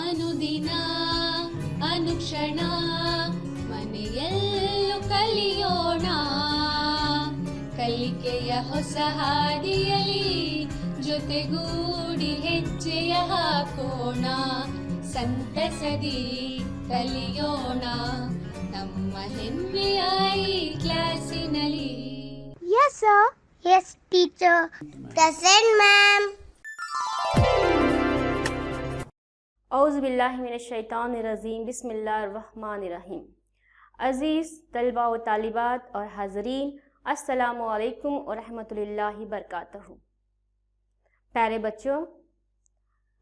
ಅನುದಿನ ಅನುಕ್ಷಣ ಮನೆಯಲ್ಲೂ ಕಲಿಯೋಣ ಕಲಿಕೆಯ ಹೊಸ ಹಾದಿಯಲಿ ಜೊತೆಗೂಡಿ ಹೆಜ್ಜೆಯ ಹಾಕೋಣ ಸಂತಸದಿ ಕಲಿಯೋಣ ನಮ್ಮ ಹೆಮ್ಮೆಯ ಈ ಕ್ಲಾಸಿನಲ್ಲಿ. Yes sir. Yes teacher. Present ma'am. औज़ुबिल्लाहिमिनश्शैतानिर्रजीम बिस्मिल्लाहिर्रहमानिर्रहीम। अज़ीज़ तलबा व तालिबात और हाज़रीन, अस्सलामु अलैकुम व रहमतुल्लाहि बरकातहू। प्यारे बच्चों,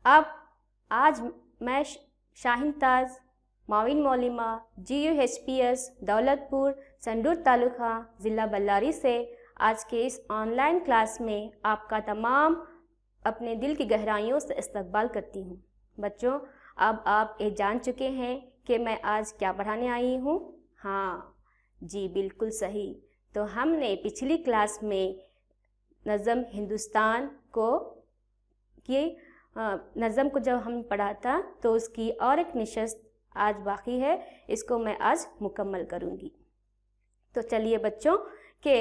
अब आज मैं शाहीन ताज माविन मौलिमा GUHPS दौलतपुर संडूर तालुका ज़िला बल्लारी से आज के इस ऑनलाइन क्लास में आपका तमाम अपने दिल की गहराइयों से इस्तकबाल करती हूँ। बच्चों, अब आप ये जान चुके हैं कि मैं आज क्या पढ़ाने आई हूँ। हाँ जी, बिल्कुल सही। तो हमने पिछली क्लास में नज़म हिंदुस्तान को नज़म को जब हम पढ़ा था तो उसकी और एक नशिस्त आज बाकी है, इसको मैं आज मुकम्मल करूँगी। तो चलिए बच्चों, कि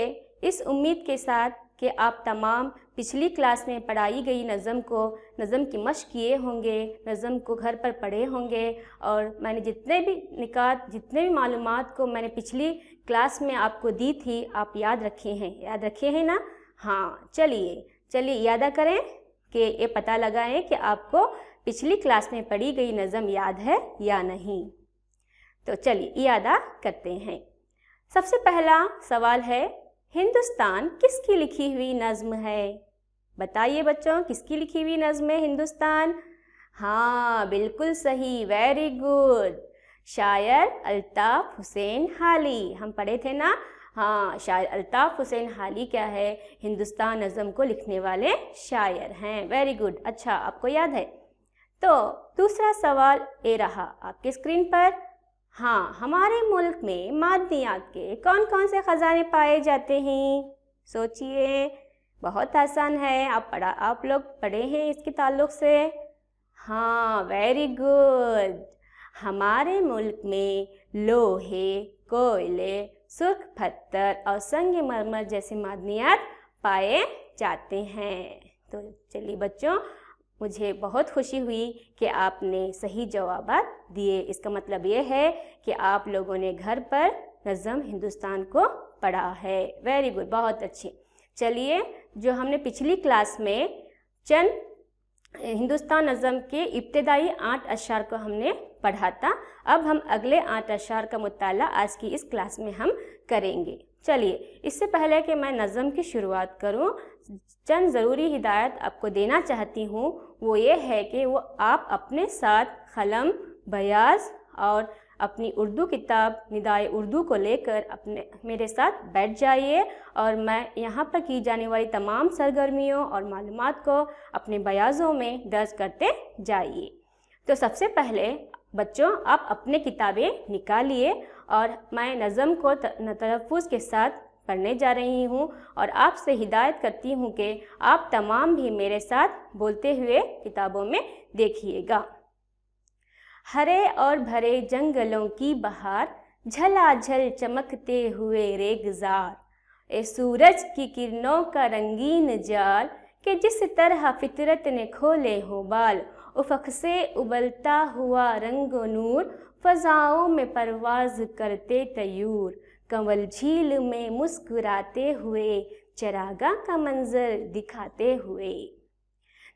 इस उम्मीद के साथ कि आप तमाम पिछली क्लास में पढ़ाई गई नज़म की मश्क किए होंगे, नज़म को घर पर पढ़े होंगे और मैंने जितने भी निकात जितने भी मालूमात को मैंने पिछली क्लास में आपको दी थी आप याद रखे हैं ना। हाँ, चलिए याद करें कि ये पता लगाएं कि आपको पिछली क्लास में पढ़ी गई नज़म याद है या नहीं। तो चलिए यादा करते हैं। सबसे पहला सवाल है, हिंदुस्तान किसकी लिखी हुई नज़्म है? बताइए बच्चों, किसकी लिखी हुई नज़्म है हिंदुस्तान? हाँ, बिल्कुल सही, वेरी गुड, शायर अल्ताफ़ हुसैन हाली। हम पढ़े थे ना। हाँ, शायर अल्ताफ़ हुसैन हाली क्या है? हिंदुस्तान नज़्म को लिखने वाले शायर हैं। वेरी गुड, अच्छा आपको याद है। तो दूसरा सवाल ये रहा आपके स्क्रीन पर। हाँ, हमारे मुल्क में मादनियात के कौन कौन से ख़जाने पाए जाते हैं? सोचिए, बहुत आसान है, आप लोग पढ़े हैं इसके ताल्लुक़ से। हाँ, वेरी गुड, हमारे मुल्क में लोहे, कोयले, सुर्ख पत्थर और संगमरमर जैसे मादनियात पाए जाते हैं। तो चलिए बच्चों, मुझे बहुत खुशी हुई कि आपने सही जवाब दिए। इसका मतलब ये है कि आप लोगों ने घर पर नज़म हिंदुस्तान को पढ़ा है। वेरी गुड, बहुत अच्छे। चलिए, जो हमने पिछली क्लास में चंद हिंदुस्तान नज़म के इब्तिदाई 8 अशआर को हमने पढ़ा था, अब हम अगले 8 अशआर का मुताला आज की इस क्लास में हम करेंगे। चलिए, इससे पहले कि मैं नज़म की शुरुआत करूं, चंद ज़रूरी हिदायत आपको देना चाहती हूं। वो ये है कि वो आप अपने साथ कलम, बयाज़ और अपनी उर्दू किताब निदाए उर्दू को लेकर मेरे साथ बैठ जाइए और मैं यहाँ पर की जाने वाली तमाम सरगर्मियों और मालूमात को अपने बयाज़ों में दर्ज करते जाइए। तो सबसे पहले बच्चों, आप अपने किताबें निकालिए और मैं नज़म को तलफ़्फ़ुज़ के साथ पढ़ने जा रही हूँ और आपसे हिदायत करती हूँ कि आप तमाम भी मेरे साथ बोलते हुए किताबों में देखिएगा। हरे और भरे जंगलों की बहार, झलाझल चमकते हुए रेगजार, ए सूरज की किरणों का रंगीन जाल, कि जिस तरह फितरत ने खोले हो बाल, उफ़क़ से उबलता हुआ रंग नूर, फ़ज़ाओं में परवाज़ करते तयूर, कंवल झील में मुस्कुराते हुए, चरागाह का मंजर दिखाते हुए,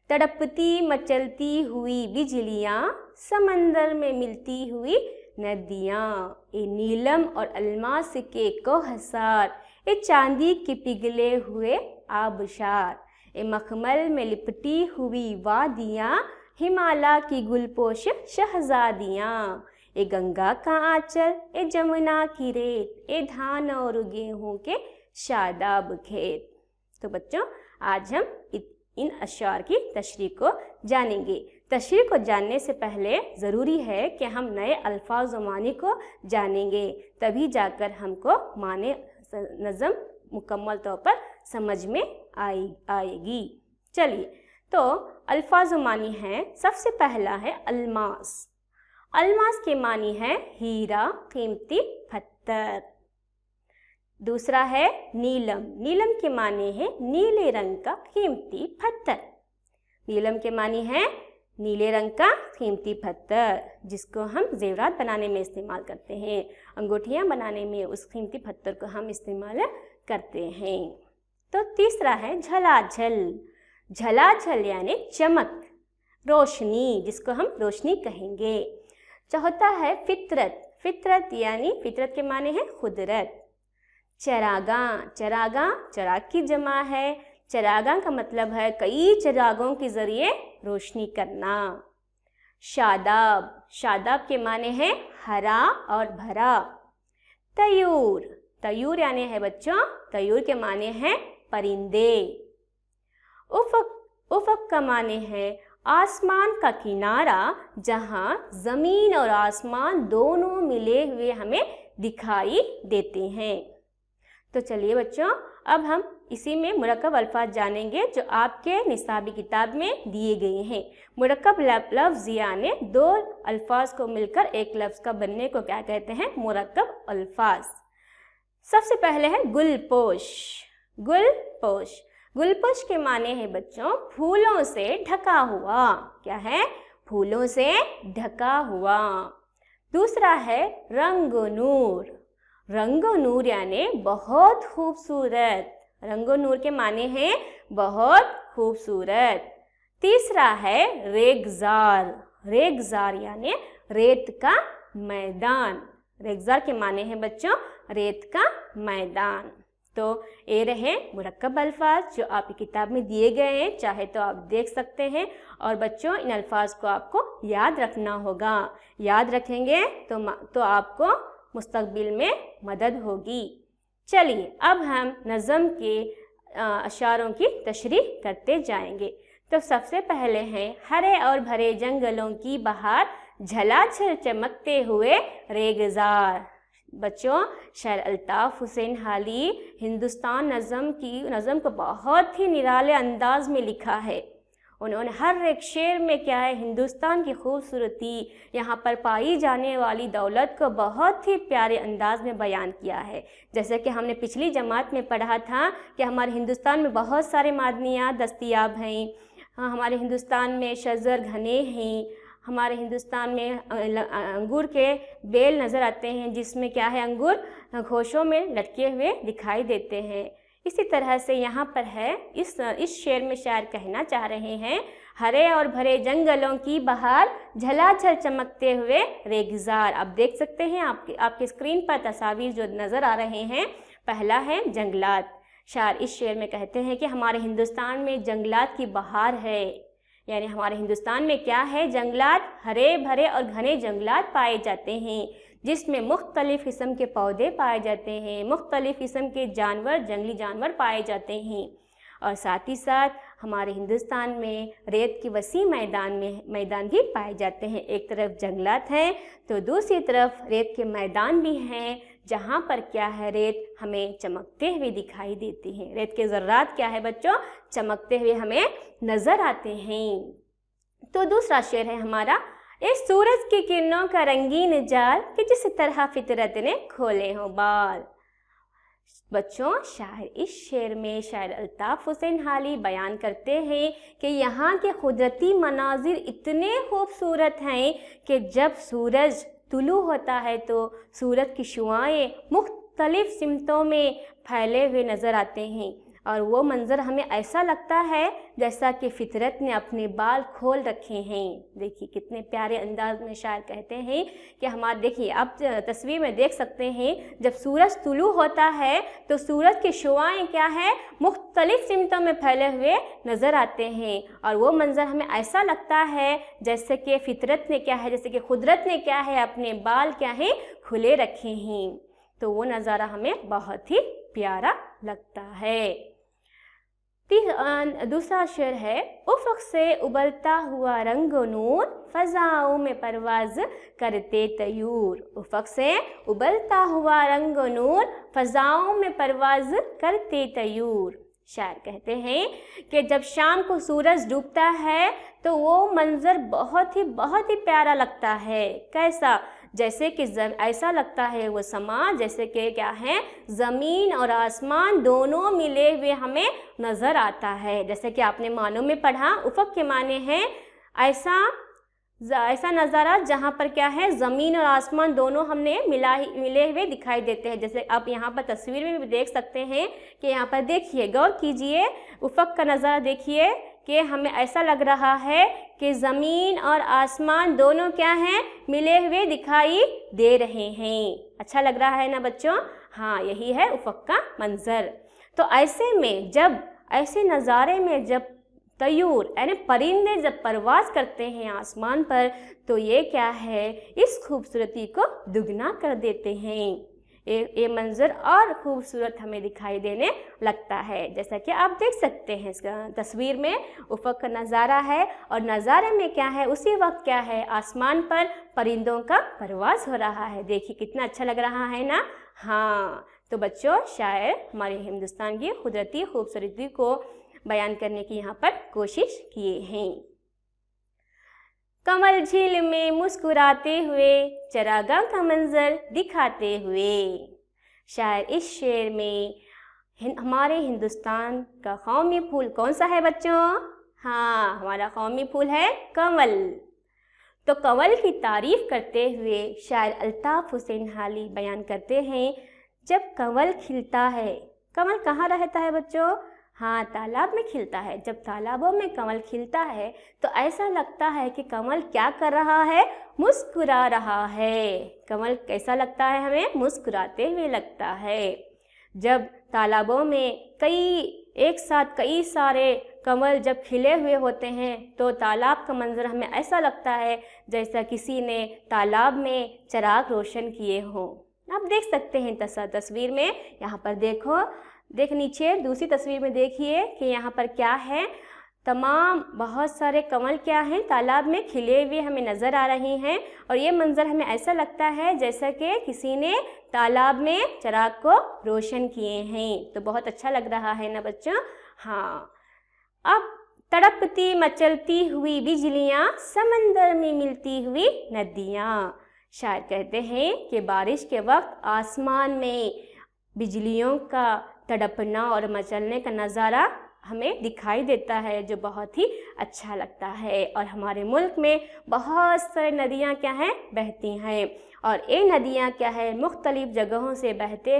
तड़पती मचलती हुई बिजलियाँ, समंदर में मिलती हुई नदियाँ, ए नीलम और अलमास के कोहसार, ए चांदी के पिघले हुए आबशार, ए मखमल में लिपटी हुई वादियाँ, हिमालय की गुलपोश शहजादियाँ, ए गंगा का आंचल, ए जमुना की रेत, ए धान और गेहूँ के शादाब खेत। तो बच्चों, आज हम इन अशआर की तशरीह को जानेंगे। तशरीह को जानने से पहले ज़रूरी है कि हम नए अल्फाज व मानी को जानेंगे, तभी जाकर हमको माने नज़म मुकम्मल तौर पर समझ में आएगी। चलिए, तो अल्फाजो मानी हैं। सबसे पहला है अलमास। अलमास के मानी है हीरा, कीमती पत्थर। दूसरा है नीलम। नीलम के माने हैं नीले रंग का कीमती पत्थर। नीलम के मानी है नीले रंग का कीमती पत्थर, जिसको हम जेवरात बनाने में इस्तेमाल करते हैं, अंगूठियाँ बनाने में उस कीमती पत्थर को हम इस्तेमाल करते हैं। तो तीसरा है झलाझल। झलाझल यानी चमक, रोशनी, जिसको हम रोशनी कहेंगे। चौथा है फितरत। फितरत यानी फितरत के माने हैं कुदरत। चरागा। चरागा चराग की जमा है। चरागा का मतलब है कई चरागों के ज़रिए रोशनी करना। शादाब। शादाब के माने हैं हरा और भरा। तयूर। तयूर यानी है बच्चों, तयूर के माने हैं परिंदे। उफ़क़। उफ़क़ का माने है आसमान का किनारा, जहाँ ज़मीन और आसमान दोनों मिले हुए हमें दिखाई देते हैं। तो चलिए बच्चों, अब हम इसी में मुरक्कब अल्फाज जानेंगे जो आपके निसाबी किताब में दिए गए हैं। मुरक्कब लफ्ज़ यानी दो अल्फाज को मिलकर एक लफ्ज़ का बनने को क्या कहते हैं? मुरक्कब अल्फाज। सबसे पहले है गुलपोश। गुलपोश। गुलपोश के माने हैं बच्चों फूलों से ढका हुआ। क्या है? फूलों से ढका हुआ। दूसरा है रंगो नूर। रंगो नूर यानी बहुत खूबसूरत। रंगो नूर के माने हैं बहुत खूबसूरत। तीसरा है रेगज़ार। रेगज़ार यानी रेत का मैदान। रेगज़ार के माने हैं बच्चों रेत का मैदान। तो ये रहे मुरक्कब अल्फाज जो आपकी किताब में दिए गए हैं, चाहे तो आप देख सकते हैं। और बच्चों इन अल्फाज को आपको याद रखना होगा। याद रखेंगे तो आपको मुस्तक़बिल में मदद होगी। चलिए अब हम नज़म के अशारों की तशरीह करते जाएंगे। तो सबसे पहले हैं हरे और भरे जंगलों की बहार, झलाझल चमकते हुए रेगज़ार। बच्चों शायर अल्ताफ़ हुसैन हाली हिंदुस्तान नज़म को बहुत ही निराले अंदाज में लिखा है। उन्होंने हर एक शेर में क्या है हिंदुस्तान की खूबसूरती, यहाँ पर पाई जाने वाली दौलत को बहुत ही प्यारे अंदाज में बयान किया है। जैसे कि हमने पिछली जमात में पढ़ा था कि हमारे हिंदुस्तान में बहुत सारे मादनियात दस्तयाब हैं। हमारे हिंदुस्तान में शजर घने हैं। हमारे हिंदुस्तान में अंगूर के बेल नज़र आते हैं, जिसमें क्या है अंगूर खोशों में लटके हुए दिखाई देते हैं। इसी तरह से यहाँ पर है इस शेर में शायर कहना चाह रहे हैं हरे और भरे जंगलों की बहार, झलाझल चमकते हुए रेगज़ार। आप देख सकते हैं आपके स्क्रीन पर तस्वीर जो नज़र आ रहे हैं। पहला है जंगलात। शायर इस शेर में कहते हैं कि हमारे हिंदुस्तान में जंगलात की बहार है, यानी हमारे हिंदुस्तान में क्या है जंगलात, हरे भरे और घने जंगलात पाए जाते हैं, जिसमें मुख्तलिफ़ किस्म के पौधे पाए जाते हैं, मुख्तलिफ़ किस्म के जानवर, जंगली जानवर पाए जाते हैं। और साथ ही साथ हमारे हिंदुस्तान में रेत की वसी मैदान भी पाए जाते हैं। एक तरफ जंगलात हैं तो दूसरी तरफ रेत के मैदान भी हैं, जहाँ पर क्या है रेत हमें चमकते हुए दिखाई देती है। रेत के ज़र्रात क्या है बच्चों, चमकते हुए हमें नज़र आते हैं। तो दूसरा शेर है हमारा, इस सूरज की किरणों का रंगीन जाल कि जिस तरह फितरत ने खोले हों बाल। बच्चों शायर इस शेर में शायर अल्ताफ़ हुसैन हाली बयान करते हैं कि यहाँ के कुदरती मनाजिर इतने खूबसूरत हैं कि जब सूरज तुलू होता है तो सूरज की शुआएं मुख्तलिफ़ सिमतों में फैले हुए नज़र आते हैं, और वो मंज़र हमें ऐसा लगता है जैसा कि फितरत ने अपने बाल खोल रखे हैं। देखिए कितने प्यारे अंदाज में शायर कहते हैं कि हमारे, देखिए आप तस्वीर में देख सकते हैं, जब सूरज तुलू होता है तो सूरज की शुआएं क्या है मुख्तलिफ़ सिमतों में फैले हुए नज़र आते हैं, और वो मंज़र हमें ऐसा लगता है जैसे कि फितरत ने क्या है, जैसे कि कुदरत ने क्या है अपने बाल क्या है खुले रखे हैं। तो वो नज़ारा हमें बहुत ही प्यारा लगता है। दूसरा शेर है, उफ़क़ से उबलता हुआ रंगो नूर, फ़ज़ाओं में परवाज़ करते तयूर। उफ़क़ से उबलता हुआ रंगो नूर, फ़ज़ाओं में परवाज़ करते तयूर। शायर कहते हैं कि जब शाम को सूरज डूबता है तो वो मंज़र बहुत ही प्यारा लगता है। कैसा? जैसे कि ऐसा लगता है वो समा जैसे कि क्या है, ज़मीन और आसमान दोनों मिले हुए हमें नज़र आता है। जैसे कि आपने मानों में पढ़ा, उफ़क़ के माने हैं ऐसा नज़ारा जहाँ पर क्या है, ज़मीन और आसमान दोनों हमने मिले हुए दिखाई देते हैं। जैसे आप यहाँ पर तस्वीर में भी देख सकते हैं कि यहाँ पर देखिए, गौर कीजिए, उफ़क़ का नज़ारा देखिए कि हमें ऐसा लग रहा है कि ज़मीन और आसमान दोनों क्या हैं, मिले हुए दिखाई दे रहे हैं। अच्छा लग रहा है ना बच्चों? हाँ, यही है उफ़क़ का मंज़र। तो ऐसे में जब ऐसे नज़ारे में जब तयूर यानी परिंदे जब परवाज़ करते हैं आसमान पर, तो ये क्या है, इस खूबसूरती को दुगना कर देते हैं। ये मंज़र और खूबसूरत हमें दिखाई देने लगता है। जैसा कि आप देख सकते हैं इसका तस्वीर में उफ़क़ का नज़ारा है और नज़ारे में क्या है, उसी वक्त क्या है, आसमान पर परिंदों का परवाज़ हो रहा है। देखिए कितना अच्छा लग रहा है ना। हाँ, तो बच्चों, शायर हमारे हिंदुस्तान की कुदरती खूबसूरती को बयान करने की यहाँ पर कोशिश किए हैं। कमल झील में मुस्कुराते हुए चरागाह का मंजर दिखाते हुए। शायर इस शेर में हमारे हिंदुस्तान का कौमी फूल कौन सा है बच्चों? हाँ, हमारा कौमी फूल है कमल। तो कमल की तारीफ करते हुए शायर अल्ताफ़ हुसैन हाली बयान करते हैं, जब कमल खिलता है, कमल कहाँ रहता है बच्चों? हाँ, तालाब में खिलता है। जब तालाबों में कमल खिलता है तो ऐसा लगता है कि कमल क्या कर रहा है, मुस्कुरा रहा है। कमल कैसा लगता है हमें? मुस्कुराते हुए लगता है। जब तालाबों में एक साथ कई सारे कमल जब खिले हुए होते हैं तो तालाब का मंजर हमें ऐसा लगता है जैसा किसी ने तालाब में चिराग रोशन किए हों। आप देख सकते हैं तस्वीर में, यहाँ पर देख नीचे दूसरी तस्वीर में देखिए कि यहाँ पर क्या है, तमाम बहुत सारे कमल क्या हैं, तालाब में खिले हुए हमें नज़र आ रहे हैं। और ये मंज़र हमें ऐसा लगता है जैसा कि किसी ने तालाब में चिराग को रोशन किए हैं। तो बहुत अच्छा लग रहा है ना बच्चों? हाँ, अब तड़पती मचलती हुई बिजलियाँ, समंदर में मिलती हुई नदियाँ। शायर कहते हैं कि बारिश के वक्त आसमान में बिजलियों का तड़पना और मचलने का नज़ारा हमें दिखाई देता है, जो बहुत ही अच्छा लगता है। और हमारे मुल्क में बहुत सारी नदियाँ क्या हैं, बहती हैं। और ये नदियाँ क्या है, मुख्तलिफ़ जगहों से बहते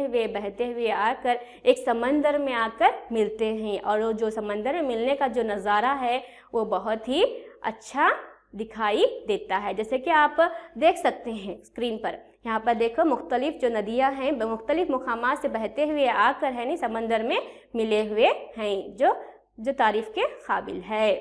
हुए आकर एक समंदर में आकर मिलते हैं। और वो जो समंदर में मिलने का जो नज़ारा है वो बहुत ही अच्छा दिखाई देता है। जैसे कि आप देख सकते हैं स्क्रीन पर, यहाँ पर देखो मुख्तलिफ़ जो नदियाँ हैं मुख्तलिफ़ मुकामात से बहते हुए आकर है नहीं समंदर में मिले हुए हैं, जो तारीफ़ के काबिल है।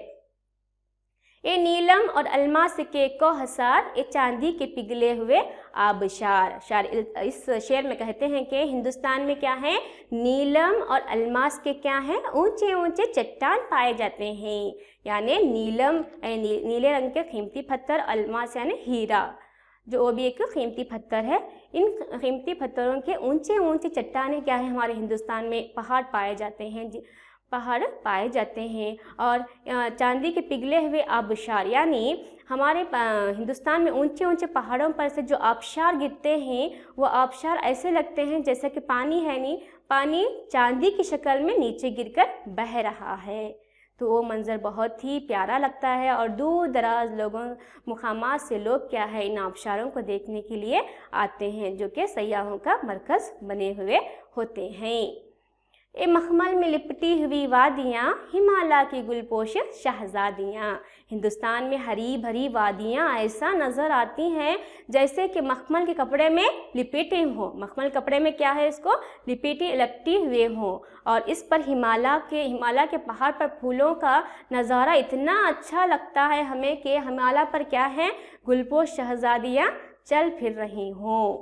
ये नीलम और अलमास के कोहसार, ये चांदी के पिघले हुए आबशार। शायर इस शेर में कहते हैं कि हिंदुस्तान में क्या है, नीलम और अलमास के क्या हैं, ऊंचे ऊंचे चट्टान पाए जाते हैं। यानी नीलम नीले रंग के कीमती पत्थर, अलमास यानी हीरा, जो वो भी एक कीमती पत्थर है। इन कीमती पत्थरों के ऊंचे ऊंचे चट्टानें क्या है, हमारे हिंदुस्तान में पहाड़ पाए जाते हैं। और चांदी के पिघले हुए आबशार, यानी हमारे हिंदुस्तान में ऊंचे ऊंचे पहाड़ों पर से जो आबशार गिरते हैं वो आबशार ऐसे लगते हैं जैसे कि पानी है नहीं, पानी चांदी की शक्ल में नीचे गिरकर बह रहा है। तो वो मंज़र बहुत ही प्यारा लगता है और दूर दराज मुकामात से लोग क्या है, इन आबशारों को देखने के लिए आते हैं, जो कि सयाहों का मरकज़ बने हुए होते हैं। ए मखमल में लिपटी हुई वादियाँ, हिमालय की गुलपोश शहज़ादियाँ। हिंदुस्तान में हरी भरी वादियाँ ऐसा नज़र आती हैं जैसे कि मखमल के कपड़े में लिपेटे हों। मखमल कपड़े में क्या है, इसको लपटी हुए हों। और इस पर हिमालय के पहाड़ पर फूलों का नज़ारा इतना अच्छा लगता है हमें कि हिमालय पर क्या है, गुलपोश शहज़ादियाँ चल फिर रही हों।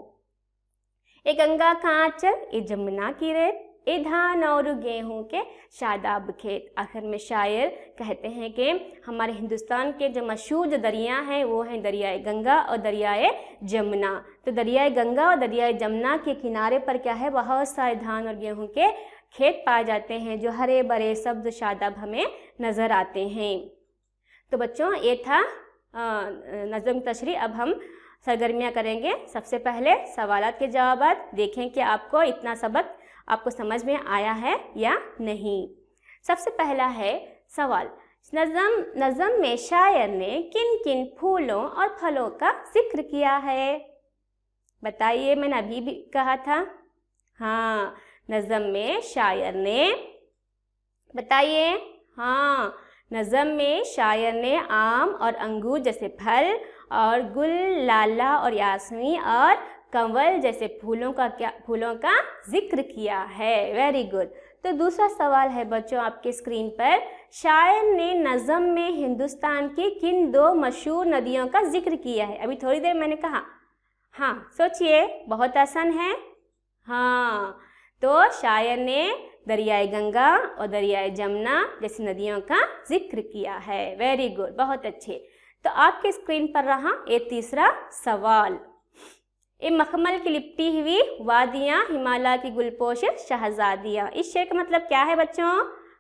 ए गंगा का आंचल, ए जमुना की रेत, ए धान और गेहूँ के शादाब खेत। आखिर में शायर कहते हैं कि हमारे हिंदुस्तान के जो मशहूर जो दरिया हैं वो हैं दरियाए गंगा और दरियाए जमुना। तो दरियाए गंगा और दरियाए जमुना के किनारे पर क्या है, बहुत सारे धान और गेहूँ के खेत पाए जाते हैं जो हरे भरे सब्ज शादाब हमें नज़र आते हैं। तो बच्चों ये था नज़म तशरीह। अब हम सरगर्मियाँ करेंगे। सबसे पहले सवालात के जवाब देखें कि आपको इतना सबक आपको समझ में आया है या नहीं। सबसे पहला है सवाल, नज़म में शायर ने किन किन फूलों और फलों का जिक्र किया है? बताइए, मैंने अभी भी कहा था। हाँ, नज़म में शायर ने, बताइए। हाँ, नज़म में शायर ने आम और अंगूर जैसे फल और गुल, लाला और यासमी और कंवल जैसे फूलों का जिक्र किया है। Very good. तो दूसरा सवाल है बच्चों आपके स्क्रीन पर, शायर ने नज़म में हिंदुस्तान की किन 2 मशहूर नदियों का जिक्र किया है? अभी थोड़ी देर मैंने कहा। हाँ, सोचिए, बहुत आसान है। हाँ, तो शायर ने दरियाए गंगा और दरियाए जमुना जैसी नदियों का जिक्र किया है। वेरी गुड, बहुत अच्छे। तो आपके स्क्रीन पर रहा ये तीसरा सवाल, ये मखमल की लिपटी हुई वादियाँ, हिमालय की गुलपोश शहजादियाँ। इस शेर का मतलब क्या है बच्चों?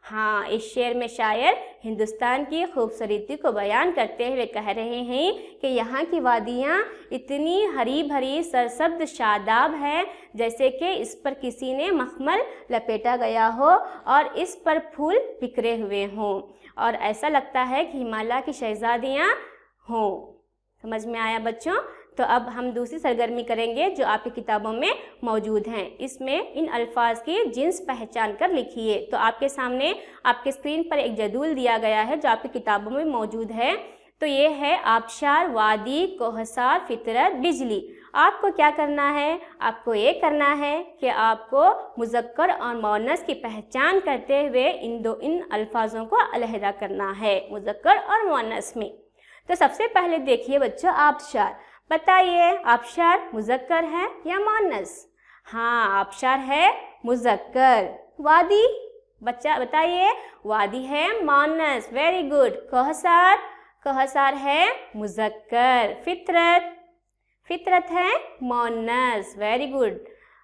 हाँ, इस शेर में शायर हिंदुस्तान की खूबसूरती को बयान करते हुए कह रहे हैं कि यहाँ की वादियाँ इतनी हरी भरी सरसब्ज शादाब है जैसे कि इस पर किसी ने मखमल लपेटा गया हो और इस पर फूल बिखरे हुए हों और ऐसा लगता है कि हिमालय की शहजादियाँ हों। समझ में आया बच्चों? तो अब हम दूसरी सरगर्मी करेंगे जो आपकी किताबों में मौजूद हैं। इसमें इन अल्फाज की जिन्स पहचान कर लिखिए। तो आपके सामने आपके स्क्रीन पर एक जदूल दिया गया है जो आपकी किताबों में मौजूद है। तो ये है आबशार, वादी, कोहसार, फितरत, बिजली। आपको क्या करना है? आपको ये करना है कि आपको मुज़क्कर और मुअन्नस की पहचान करते हुए इन अल्फाजों को अलहदा करना है, मुज़क्कर और मुअन्नस में। तो सबसे पहले देखिए बच्चों, आबशार। बताइए, आबशार मुज़क्कर है या मुअन्नस? हाँ, आबशार है मुज़क्कर। वादी, बच्चा बताइए, वादी है मुअन्नस। Very good. कोहसार है मुज़क्कर। फितरत है मुअन्नस। Very good.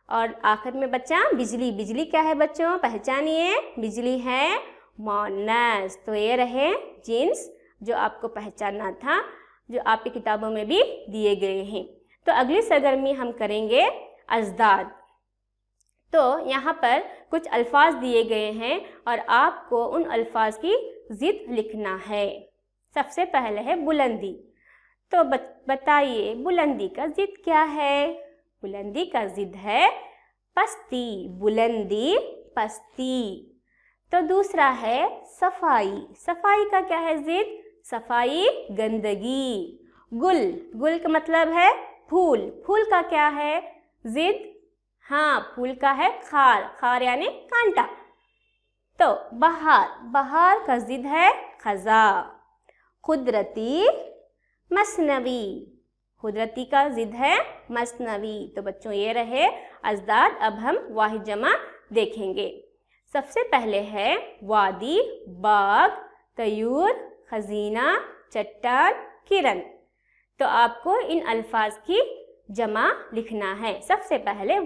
और आखिर में बच्चा बिजली क्या है बच्चों? पहचानिए, बिजली है मुअन्नस। तो ये रहे जिन्स जो आपको पहचानना था, जो आपकी किताबों में भी दिए गए हैं। तो अगली सरगर्मी हम करेंगे अज़दाद। तो यहाँ पर कुछ अल्फाज दिए गए हैं और आपको उन अल्फाज की ज़िद लिखना है। सबसे पहले है बुलंदी। तो बताइए, बुलंदी का ज़िद क्या है? बुलंदी का ज़िद है पस्ती। बुलंदी, पस्ती। तो दूसरा है सफाई का क्या है ज़िद? सफाई, गंदगी। गुल का मतलब है फूल का क्या है ज़िद? हाँ, फूल का है खार यानी कांटा। तो बहार का ज़िद है खज़ा। कुदरती, मसनवी। कुदरती का ज़िद है मसनवी। तो बच्चों ये रहे अज़दाद। अब हम वाहिद जमा देखेंगे। सबसे पहले है वादी, बाग, तयूर, खजीना, चट्टान, किरण। तो आपको इन अल्फाज की जमा लिखना है। सबसे पहले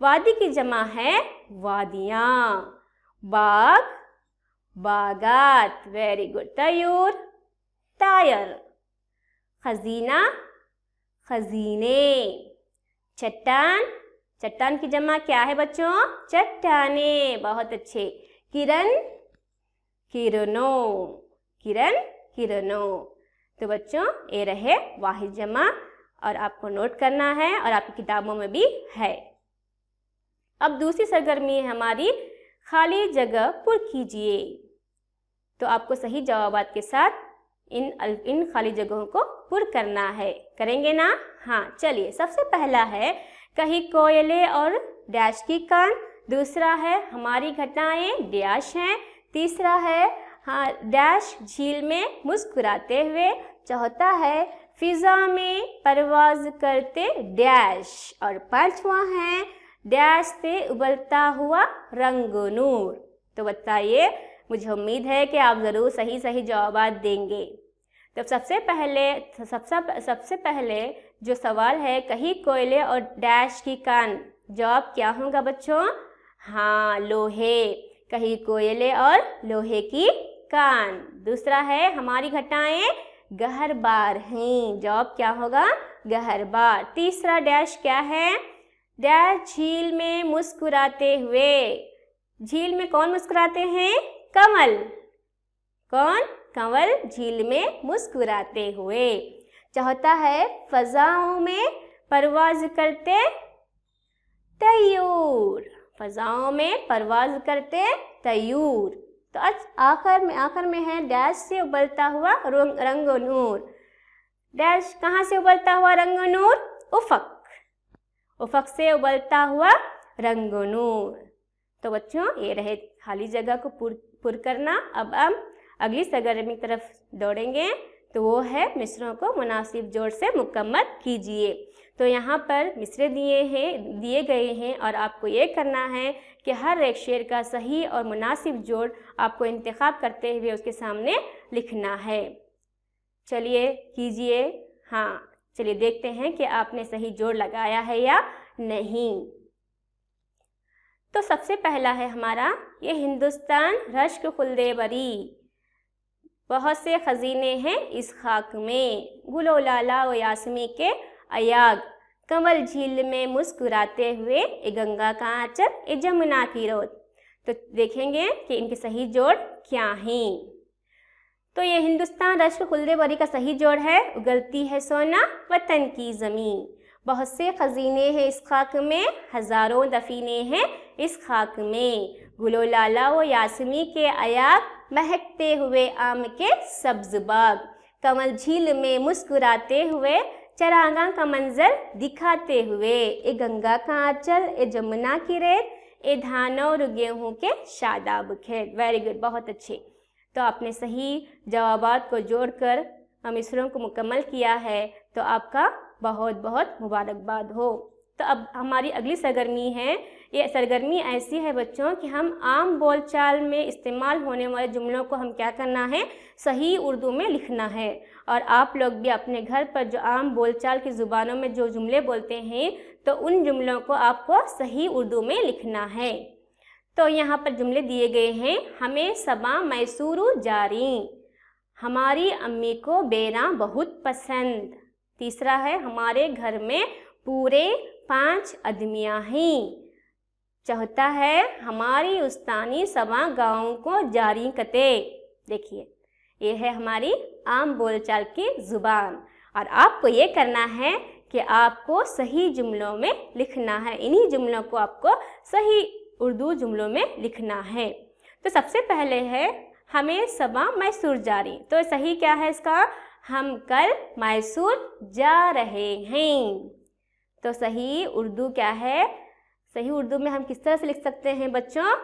वादी की जमा है वादियाँ। बाग, बागात। Very good. तयूर, तायर। खजीना, खजीने। चट्टान की जमा क्या है बच्चों? चट्टाने। बहुत अच्छे। किरणों। तो बच्चों ये रहे वाहिद जमा और आपको नोट करना है और आपकी किताबों में भी है। अब दूसरी सरगर्मी है हमारी, खाली जगह पुर कीजिए। तो आपको सही जवाबात के साथ इन खाली जगहों को पुर करना है। करेंगे ना? हाँ, चलिए। सबसे पहला है कहीं कोयले और डैश की कान। दूसरा है हमारी घटनाएं डैश हैं। तीसरा है हाँ डैश झील में मुस्कुराते हुए। चौथा है फिजा में परवाज करते डैश। और पांचवा है डैश से उबलता हुआ रंगो नूर। तो बताइए, मुझे उम्मीद है कि आप ज़रूर सही जवाब देंगे। तो सबसे पहले जो सवाल है कहीं कोयले और डैश की कान, जवाब क्या होगा बच्चों? हाँ, लोहे, कहीं कोयले और लोहे की कान। दूसरा है हमारी घटाएं गहरबार हैं। जवाब क्या होगा? गहरबार। तीसरा डैश क्या है? डैश झील में मुस्कुराते हुए। झील में कौन मुस्कुराते हैं? कमल। कौन? कंवल झील में मुस्कुराते हुए। चौथा है फजाओं में परवाज करते तयूर। फजाओं में परवाज करते तयूर। तो आज आखिर में है डैश से उबलता हुआ रंगो नूर। डैश कहाँ से उबलता हुआ रंगो नूर? उफक। उफक से उबलता हुआ रंगो नूर। तो बच्चों ये रहे खाली जगह को पुर करना। अब हम अगली सरगर्मी की तरफ दौड़ेंगे, तो वो है मिसरों को मुनासिब जोड़ से मुकम्मल कीजिए। तो यहाँ पर मिसरे दिए गए हैं और आपको ये करना है कि हर एक शेर का सही और मुनासिब जोड़ आपको इंतखाब करते हुए उसके सामने लिखना है। चलिए कीजिए। हाँ, चलिए देखते हैं कि आपने सही जोड़ लगाया है या नहीं। तो सबसे पहला है हमारा ये हिंदुस्तान रश्क खुल्दे बरी, बहुत से खजीने हैं इस खाक में, गुलो लाला व यासमी के अयाग, कमल झील में मुस्कुराते हुए, ए गंगा का आंचल, ए जमुना की रोद। तो देखेंगे कि इनके सही जोड़ क्या हैं। तो ये हिंदुस्तान रश्क खुल्दे बरी का सही जोड़ है उगलती है सोना वतन की ज़मीन, बहुत से खजीने हैं इस खाक में, हज़ारों दफीने हैं इस खाक में, गुलो लाला व यासमी के अयाग, महकते हुए आम के सब्ज बाग, कमल झील में मुस्कुराते हुए, चरागां का मंजर दिखाते हुए, ए गंगा का आंचल, ए जमुना की रेत, ए धानों और गेहूँ के शादाब खेत। वेरी गुड, बहुत अच्छे। तो आपने सही जवाबात को जोड़कर मिसरों को मुकम्मल किया है, तो आपका बहुत बहुत मुबारकबाद हो। तो अब हमारी अगली सरगर्मी है। ये सरगर्मी ऐसी है बच्चों कि हम आम बोलचाल में इस्तेमाल होने वाले जुमलों को हम क्या करना है? सही उर्दू में लिखना है। और आप लोग भी अपने घर पर जो आम बोलचाल की ज़ुबानों में जो जुमले बोलते हैं, तो उन जुमलों को आपको सही उर्दू में लिखना है। तो यहाँ पर जुमले दिए गए हैं। हमें सबा मैसूरू जारी, हमारी अम्मी को बेरा बहुत पसंद। तीसरा है हमारे घर में पूरे 5 आदमियाँ हैं। चौथा है हमारी उस्तानी सबा गाँव को जारी कते। देखिए ये है हमारी आम बोलचाल की ज़ुबान, और आपको ये करना है कि आपको सही जुमलों में लिखना है। इन्हीं जुमलों को आपको सही उर्दू जुमलों में लिखना है। तो सबसे पहले है हमें सबा मैसूर जारी। तो सही क्या है इसका? हम कल मैसूर जा रहे हैं। तो सही उर्दू क्या है? सही उर्दू में हम किस तरह से लिख सकते हैं बच्चों?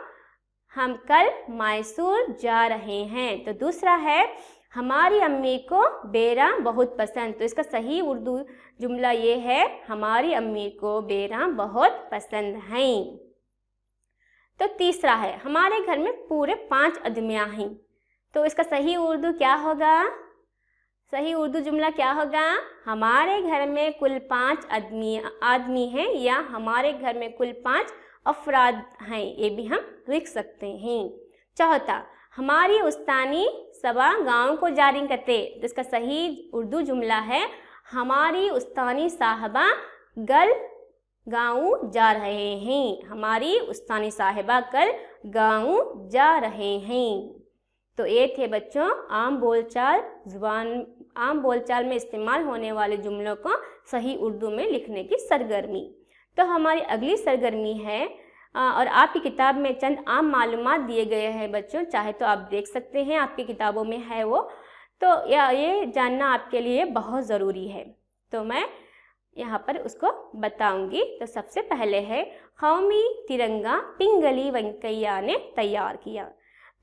हम कल मैसूर जा रहे हैं। तो दूसरा है हमारी अम्मी को बेरा बहुत पसंद। तो इसका सही उर्दू जुमला ये है हमारी अम्मी को बेरा बहुत पसंद हैं। तो तीसरा है हमारे घर में पूरे 5 आदमियाँ हैं। तो इसका सही उर्दू क्या होगा? सही उर्दू जुमला क्या होगा? हमारे घर में कुल 5 आदमी हैं, या हमारे घर में कुल 5 अफराद हैं। ये भी हम लिख सकते हैं। चौथा हमारी उस्तानी सबा गाँव को जारी करते। तो इसका सही उर्दू जुमला है हमारी उस्तानी साहबा कल गाँव जा रहे हैं। हमारी उस्तानी साहिबा कल गाँव जा रहे हैं। तो ये थे बच्चों आम बोलचाल में इस्तेमाल होने वाले जुमलों को सही उर्दू में लिखने की सरगर्मी। तो हमारी अगली सरगर्मी है, और आपकी किताब में चंद आम मालूमात दिए गए हैं बच्चों, चाहे तो आप देख सकते हैं, आपकी किताबों में है वो। तो ये जानना आपके लिए बहुत ज़रूरी है, तो मैं यहाँ पर उसको बताऊंगी। तो सबसे पहले है कौमी तिरंगा पिंगली वेंकैया ने तैयार किया।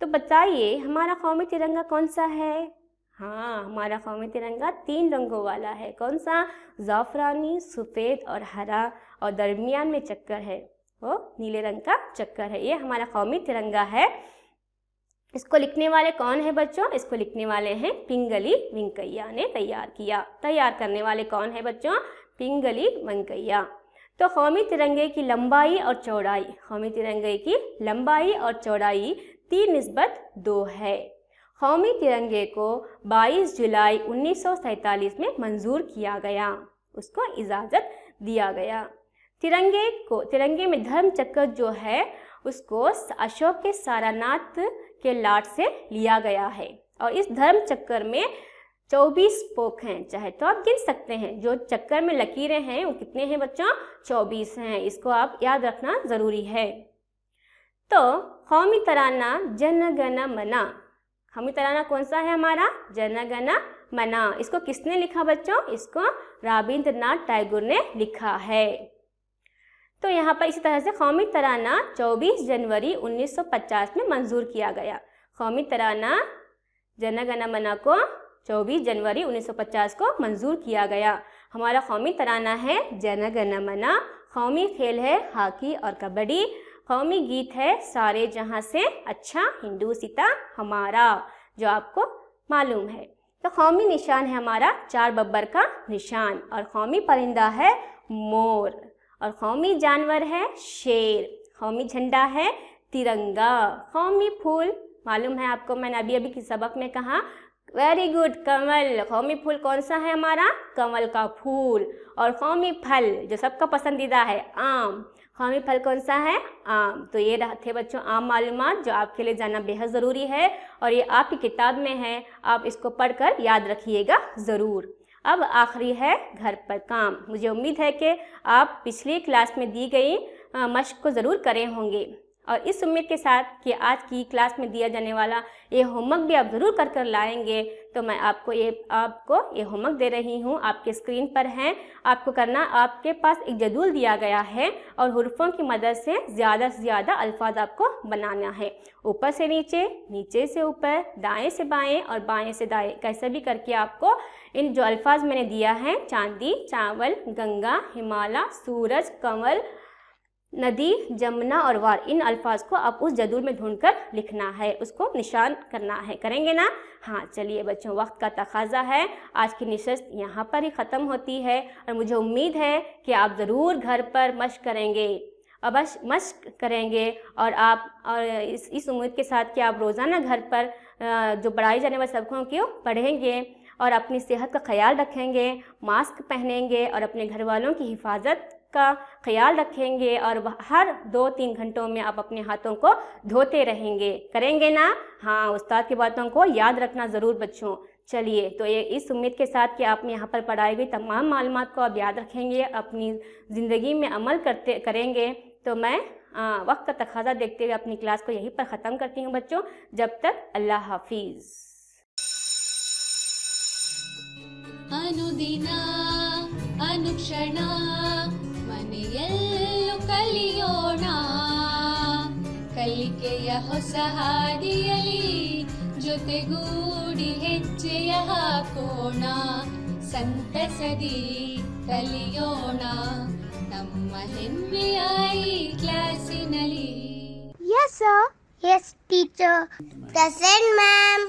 तो बताइए हमारा कौमी तिरंगा कौन सा है? हाँ, हमारा कौमी तिरंगा 3 रंगों वाला है। कौन सा? ज़ाफ़रानी, सफ़ेद और हरा, और दरमियान में चक्कर है, वो नीले रंग का चक्कर है। ये हमारा कौमी तिरंगा है। इसको लिखने वाले कौन है बच्चों? इसको लिखने वाले हैं पिंगली वेंकैया ने तैयार किया। तैयार करने वाले कौन है बच्चों? पिंगली वेंकैया। तो कौमी तिरंगे की लंबाई और चौड़ाई, कौमी तिरंगे की लंबाई और चौड़ाई 3:2 है। कौमी तिरंगे को 22 जुलाई 1947 में मंजूर किया गया, उसको इजाज़त दिया गया। तिरंगे में धर्म चक्र जो है उसको अशोक के सारनाथ के लाट से लिया गया है और इस धर्म चक्र में 24 स्पोक हैं, चाहे तो आप गिन सकते हैं। जो चक्कर में लकीरें हैं वो कितने हैं बच्चों? 24 हैं। इसको आप याद रखना ज़रूरी है। तो कौमी तराना जन गण मना, कौमी तराना कौन सा है हमारा? जन गण मना। इसको किसने लिखा बच्चों? इसको रविंद्रनाथ टैगोर ने लिखा है। तो यहाँ पर इसी तरह से कौमी तराना 24 जनवरी 1950 में मंजूर किया गया। कौमी तराना जन गण मना को 24 जनवरी 1950 को मंजूर किया गया। हमारा कौमी तराना है जन गण मना। कौमी खेल है हॉकी और कबड्डी। कौमी गीत है सारे जहां से अच्छा हिंदुस्तान हमारा, जो आपको मालूम है। तो कौमी निशान है हमारा 4 बब्बर का निशान और कौमी परिंदा है मोर और कौमी जानवर है शेर। कौमी झंडा है तिरंगा। कौमी फूल मालूम है आपको, मैंने अभी की सबक में कहा, वेरी गुड, कमल। कौमी फूल कौन सा है हमारा? कमल का फूल। और कौमी फल जो सबका पसंदीदा है आम। कौमी फल कौन सा है? आम। तो ये थे बच्चों आम मालूमात जो आपके लिए जानना बेहद ज़रूरी है और ये आपकी किताब में है, आप इसको पढ़कर याद रखिएगा ज़रूर। अब आखिरी है घर पर काम। मुझे उम्मीद है कि आप पिछली क्लास में दी गई मशक को ज़रूर करे होंगे और इस उम्मीद के साथ कि आज की क्लास में दिया जाने वाला ये होमवर्क भी आप ज़रूर कर लाएंगे। तो मैं आपको ये होमवर्क दे रही हूँ, आपके स्क्रीन पर है। आपको करना, आपके पास एक जदूल दिया गया है और हुर्फ़ों की मदद से ज़्यादा अल्फाज आपको बनाना है। ऊपर से नीचे, नीचे से ऊपर, दाएं से बाएं और बाएं से दाएं, कैसे भी करके आपको इन जो अल्फाज मैंने दिया है, चांदी, चावल, गंगा, हिमालय, सूरज, कंवल, नदी, जमुना और वार, इन अल्फाज को आप उस जदूल में ढूंढकर लिखना है, उसको निशान करना है। करेंगे ना? हाँ, चलिए बच्चों, वक्त का तकाजा है। आज की नशिस्त यहाँ पर ही ख़त्म होती है और मुझे उम्मीद है कि आप ज़रूर घर पर मश्क करेंगे और बस मश्क करेंगे और इस उम्मीद के साथ कि आप रोज़ाना घर पर जो पढ़ाई जाने वाले सबकों को पढ़ेंगे और अपनी सेहत का ख्याल रखेंगे, मास्क पहनेंगे और अपने घर वालों की हिफाजत का ख्याल रखेंगे और हर 2-3 घंटों में आप अपने हाथों को धोते रहेंगे। करेंगे ना? हाँ, उस्ताद की बातों को याद रखना ज़रूर बच्चों। चलिए, तो ये इस उम्मीद के साथ कि आपने यहाँ पर पढ़ाई गई तमाम मालूमात को आप याद रखेंगे, अपनी ज़िंदगी में अमल करेंगे। तो मैं वक्त का तकाजा देखते हुए अपनी क्लास को यहीं पर ख़त्म करती हूँ बच्चों। जब तक अल्लाह हाफिज़। ಅನುದಿನ ಅನುಕ್ಷಣ ಮನೆಯಲ್ಲೂ ಕಲಿಯೋಣ, ಕಲಿಕೆಯ ಹೊಸ ಹಾದಿಯಲಿ ಜೊತೆಗೂಡಿ ಹೆಜ್ಜೆಯ ಹಾಕೋಣ, ಸಂತಸದಿ ಕಲಿಯೋಣ ನಮ್ಮ ಹೆಮ್ಮೆಯ ಈ ಕ್ಲಾಸಿನಲ್ಲಿ. Yes, sir. Yes, teacher. Present, ma'am.